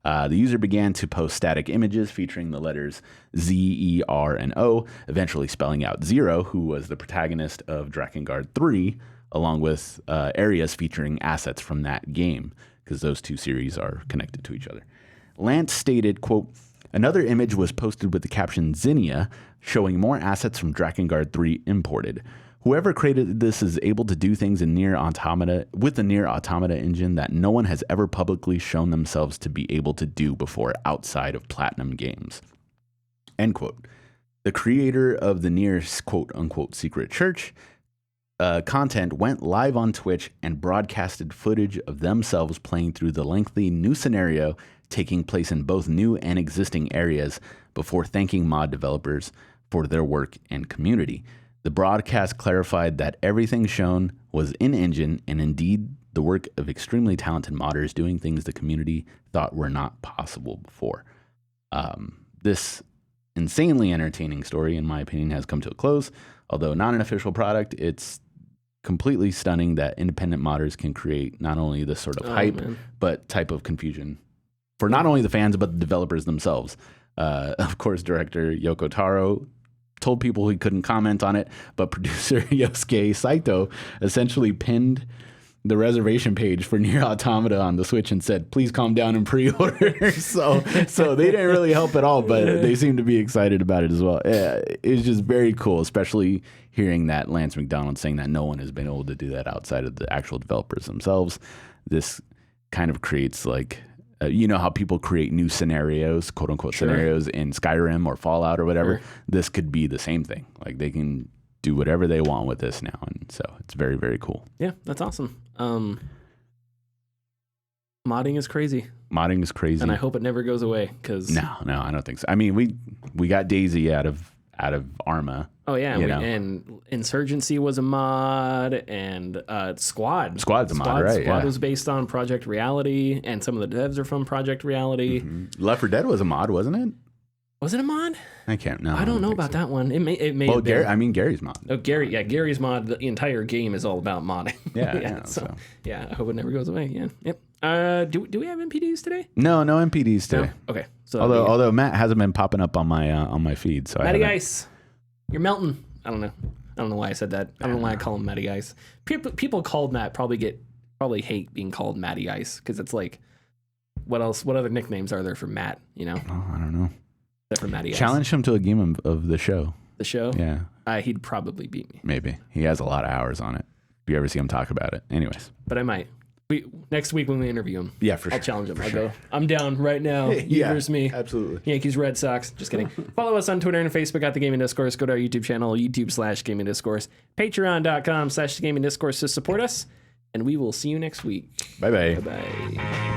The user began to post static images featuring the letters Z, E, R, and O, eventually spelling out Zero, who was the protagonist of Drakengard 3, along with areas featuring assets from that game, because those two series are connected to each other. Lance stated, quote, "Another image was posted with the caption Zinnia, showing more assets from Drakengard 3 imported. Whoever created this is able to do things in Nier Automata with the Nier Automata engine that no one has ever publicly shown themselves to be able to do before outside of Platinum Games." End quote. The creator of the Nier quote-unquote secret church content went live on Twitch and broadcasted footage of themselves playing through the lengthy new scenario taking place in both new and existing areas before thanking mod developers for their work and community. The broadcast clarified that everything shown was in-engine and indeed the work of extremely talented modders doing things the community thought were not possible before. This insanely entertaining story, in my opinion, has come to a close. Although not an official product, it's completely stunning that independent modders can create not only this sort of hype, but type of confusion for not only the fans, but the developers themselves. Of course, director Yoko Taro told people he couldn't comment on it, but producer Yosuke Saito essentially pinned the reservation page for Nier Automata on the Switch and said, please calm down and pre-order. so they didn't really help at all, but they seem to be excited about it as well. It's just very cool, especially hearing that Lance McDonald saying that no one has been able to do that outside of the actual developers themselves. This kind of creates like, you know how people create new scenarios, quote unquote scenarios in Skyrim or Fallout or whatever. This could be the same thing. Like they can do whatever they want with this now. And so it's very, very cool. Yeah, that's awesome. Modding is crazy. Modding is crazy. And I hope it never goes away because No, I don't think so. I mean, we got Daisy out of Arma. Oh yeah, and Insurgency was a mod, and Squad. Squad's a mod, right? Squad was based on Project Reality, and some of the devs are from Project Reality. Mm-hmm. Left 4 Dead was a mod, wasn't it? Was it a mod? I can't. No, I don't know about that one. It may. Well, Gary's mod. Oh, Gary's mod. The entire game is all about modding. Yeah. So I hope it never goes away. Yeah. Yep. Do we have MPDs today? No MPDs today. No? Okay. So although Matt hasn't been popping up on my feed, so Matty Ice, you're melting. I don't know why I said that. I don't know why I call him Matty Ice. People called Matt probably hate being called Matty Ice because it's like, what else? What other nicknames are there for Matt? You know? Oh, I don't know. Except for Matty Ice. Challenge him to a game of the show. The show? Yeah. He'd probably beat me. Maybe. He has a lot of hours on it. If you ever see him talk about it. Anyways. But I might. Next week when we interview him. Yeah, for sure. I'll challenge him. I'll go, I'm down right now. You versus me. Absolutely. Yankees, Red Sox. Just kidding. Follow us on Twitter and Facebook at The Gaming Discourse. Go to our YouTube channel, YouTube/Gaming Discourse. Patreon.com/Gaming Discourse to support us. And we will see you next week. Bye-bye. Bye-bye.